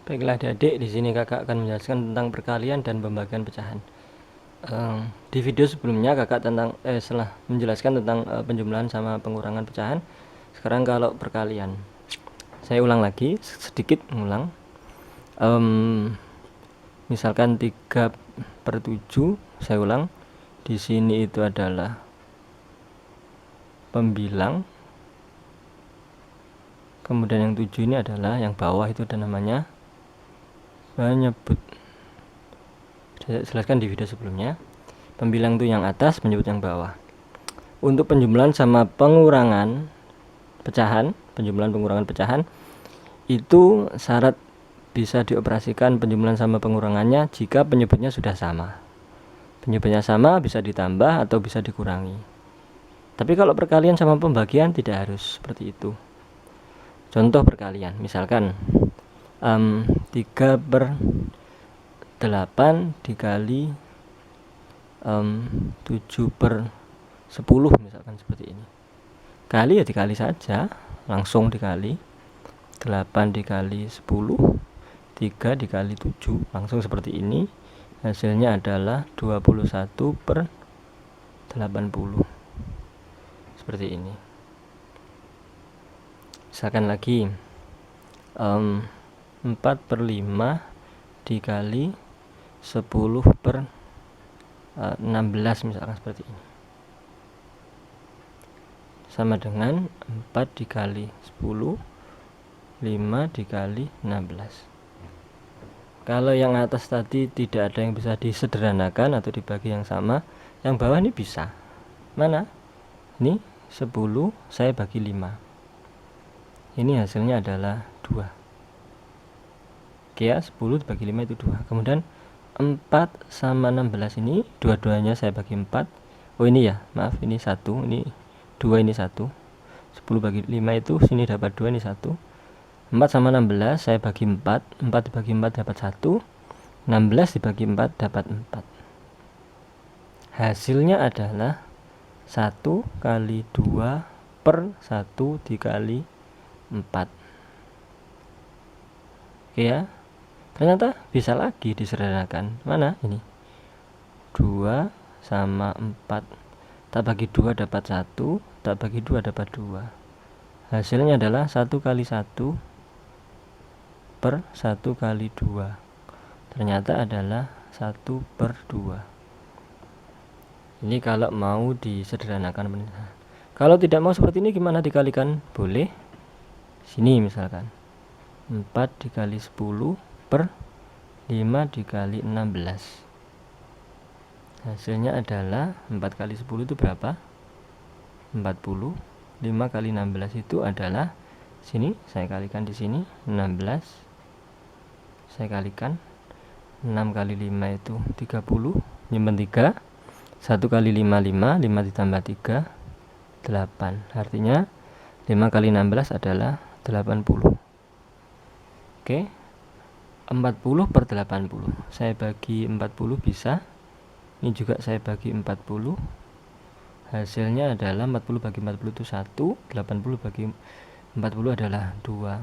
Baiklah adik-adik, di sini kakak akan menjelaskan tentang perkalian dan pembagian pecahan. Di video sebelumnya kakak setelah menjelaskan tentang penjumlahan sama pengurangan pecahan. Sekarang kalau perkalian, saya ulang lagi sedikit mengulang. Misalkan 3/7, saya ulang. Di sini itu adalah pembilang. Kemudian yang 7 ini adalah yang bawah, itu ada namanya penyebut. Saya jelaskan di video sebelumnya. Pembilang itu yang atas, penyebut yang bawah. Untuk penjumlahan sama pengurangan pecahan, pengurangan pecahan, itu syarat bisa dioperasikan penjumlahan sama pengurangannya jika penyebutnya sudah sama. Penyebutnya sama bisa ditambah atau bisa dikurangi. Tapi kalau perkalian sama pembagian tidak harus seperti itu. Contoh perkalian, misalkan 3/8 dikali 7/10, misalkan seperti ini. Kali ya dikali saja, langsung dikali. 8 dikali 10, 3 dikali 7, langsung seperti ini. Hasilnya adalah 21/80, seperti ini. Misalkan lagi 4/5 dikali 10/16, misalkan seperti ini, sama dengan 4 dikali 10, 5 dikali 16. Kalau yang atas tadi tidak ada yang bisa disederhanakan atau dibagi yang sama, yang bawah ini bisa. Mana? Ini 10 saya bagi 5. Ini hasilnya adalah 2. Oke ya, 10 dibagi 5 itu 2. Kemudian 4 sama 16 ini dua-duanya saya bagi 4. Oh ini ya, maaf, ini 1, ini 2, ini 1. 10 bagi 5 itu sini dapat 2, ini 1. 4 sama 16 saya bagi 4. 4 dibagi 4 dapat 1. 16 dibagi 4 dapat 4. Hasilnya adalah 1 kali 2 per 1 dikali 4. Oke ya, ternyata bisa lagi disederhanakan. Mana ini? 2 sama 4, tak bagi 2 dapat 1, tak bagi 2 dapat 2. Hasilnya adalah 1 kali 1 per 1 kali 2. Ternyata adalah 1/2. Ini kalau mau disederhanakan. Kalau tidak mau seperti ini gimana dikalikan? Boleh. Sini misalkan 4 dikali 10 per 5 dikali 16. Hasilnya adalah 4 kali 10 itu berapa? 40. 5 kali 16 itu adalah, sini saya kalikan, di sini 16 saya kalikan. 6 kali 5 itu 30, nyimpen 3. 1 kali 5 5, 5 ditambah 3 8. Artinya 5 kali 16 adalah 80. Oke, 40/80 saya bagi 40 bisa. Ini juga saya bagi 40. Hasilnya adalah 40 bagi 40 itu 1, 80 bagi 40 adalah 2.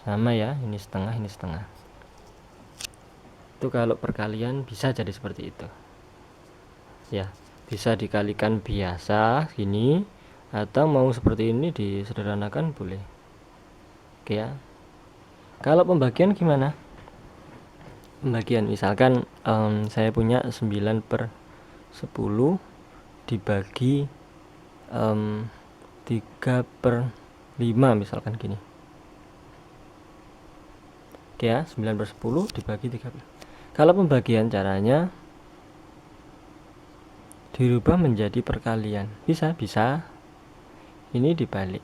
Sama ya, ini setengah, ini setengah. Itu kalau perkalian bisa jadi seperti itu. Ya, bisa dikalikan biasa gini, atau mau seperti ini disederhanakan boleh. Oke ya. Kalau pembagian gimana? Pembagian misalkan saya punya 9/10 dibagi 3/5, misalkan gini. Oke ya, 9/10 dibagi 3. Kalau pembagian caranya dirubah menjadi perkalian. Bisa. Ini dibalik.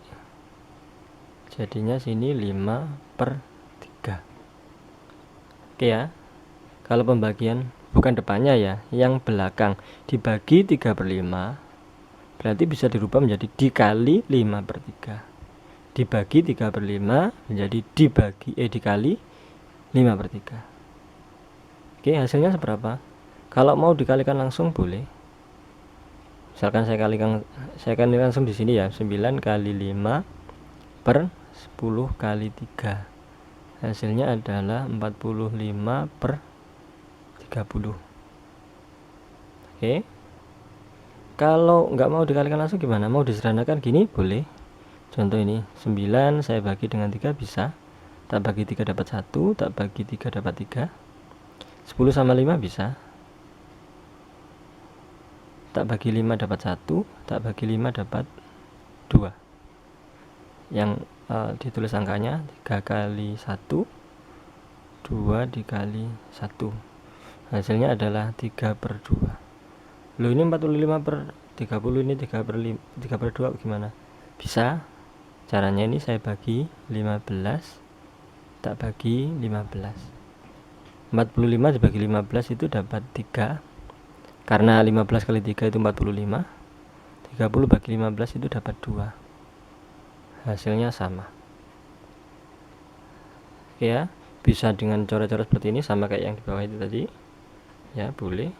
Jadinya sini 5/3. Oke ya. Kalau pembagian bukan depannya ya, yang belakang dibagi 3/5, berarti bisa dirubah menjadi dikali 5/3. Dibagi 3/5 menjadi dikali 5/3. Oke, hasilnya seberapa? Kalau mau dikalikan langsung boleh. Misalkan saya kalikan langsung di sini ya, 9 kali 5 per 10 kali 3. hasilnya adalah 45 per 30. Oke, kalau nggak mau dikalikan langsung gimana, mau disederhanakan gini boleh. Contoh ini 9 saya bagi dengan 3 bisa, tak bagi 3 dapat 1, tak bagi 3 dapat 3. 10 sama 5 bisa, tak bagi 5 dapat 1, tak bagi 5 dapat 2. Yang ditulis angkanya 3 kali 1, 2 dikali 1, hasilnya adalah 3 per 2. Loh, ini 45 per 30, ini 3 per 2 gimana? Bisa, caranya ini saya bagi 15, tak bagi 15. 45 dibagi 15 itu dapat 3, karena 15 kali 3 itu 45. 30 bagi 15 itu dapat 2, hasilnya sama. Oke ya, bisa dengan coret-coret seperti ini, sama kayak yang di bawah itu tadi ya, boleh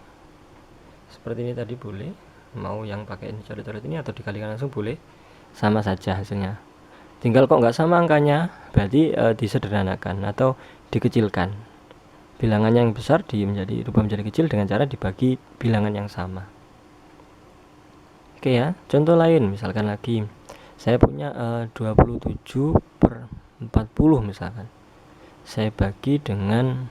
seperti ini tadi, boleh mau yang pakai ini coret-coret ini atau dikalikan langsung boleh, sama saja hasilnya. Tinggal kok nggak sama angkanya, berarti disederhanakan atau dikecilkan. Bilangan yang besar rubah menjadi kecil dengan cara dibagi bilangan yang sama. Oke ya, contoh lain misalkan lagi saya punya 27 per 40 misalkan. Saya bagi dengan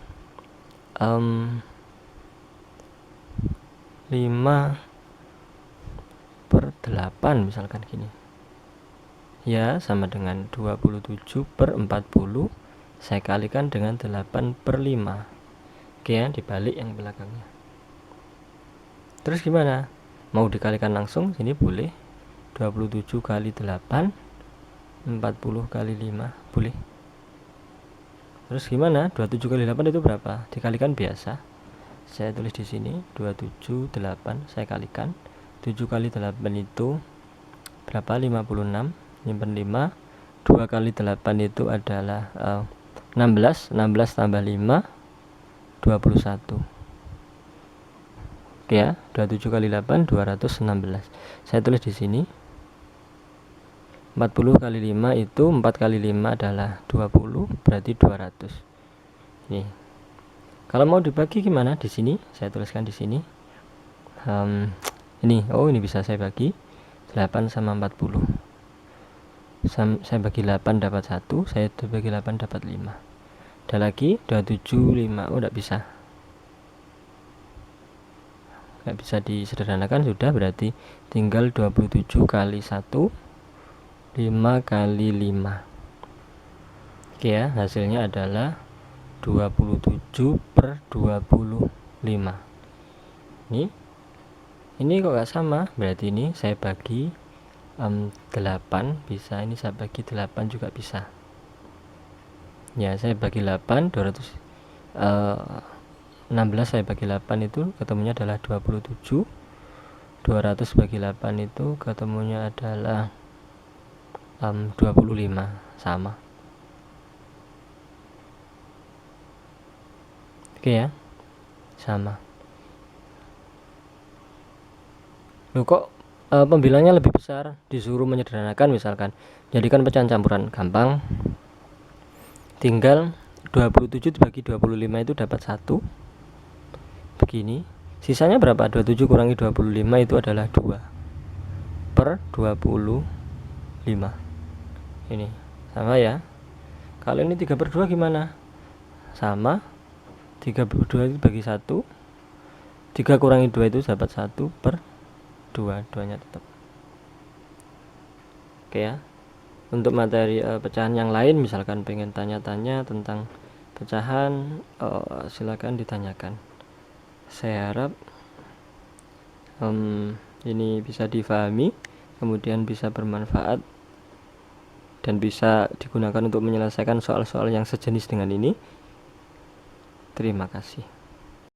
5 per 8 misalkan gini ya, sama dengan 27 per 40 saya kalikan dengan 8 per 5. Oke ya, dibalik yang belakangnya. Terus gimana, mau dikalikan langsung sini boleh, 27 kali 8 40 kali 5 boleh. Terus gimana, 27 kali 8 itu berapa, dikalikan biasa, saya tulis di sini 27 8 saya kalikan 7 kali 8 itu berapa, 56, nyimpen 5, 2 kali 8 itu adalah 16 tambah 5 21. Oke ya, 27 kali 8 216. Saya tulis di sini 40 kali 5 itu 4 kali 5 adalah 20, berarti 200. Nih. Kalau mau dibagi gimana? Di sini saya tuliskan di sini. Ini bisa saya bagi 8 sama 40. Saya bagi 8 dapat 1, saya bagi 8 dapat 5. Ada lagi 27 5. Oh, enggak bisa. Enggak bisa disederhanakan sudah, berarti tinggal 27 kali 1 5 kali 5. Oke ya, hasilnya adalah 27 per 25. Ini kok gak sama, berarti ini saya bagi 8 bisa, ini saya bagi 8 juga bisa ya. Saya bagi 8 216 saya bagi 8 itu ketemunya adalah 27. 200 bagi 8 itu ketemunya adalah 25, sama. Oke ya, sama. Loh, kok pembilangnya lebih besar, disuruh menyederhanakan misalkan jadikan pecahan campuran, gampang, tinggal 27 dibagi 25 itu dapat 1 begini, sisanya berapa, 27 kurangi 25 itu adalah 2 per 25. Ini sama ya. Kalau ini 3 per 2 gimana, sama, 3 per 2 itu bagi 1, 3 kurangi 2 itu dapat 1 per 2, 2 nya tetap. Oke ya, untuk materi pecahan yang lain misalkan pengen tanya-tanya tentang pecahan, silakan ditanyakan. Saya harap ini bisa difahami, kemudian bisa bermanfaat dan bisa digunakan untuk menyelesaikan soal-soal yang sejenis dengan ini. Terima kasih.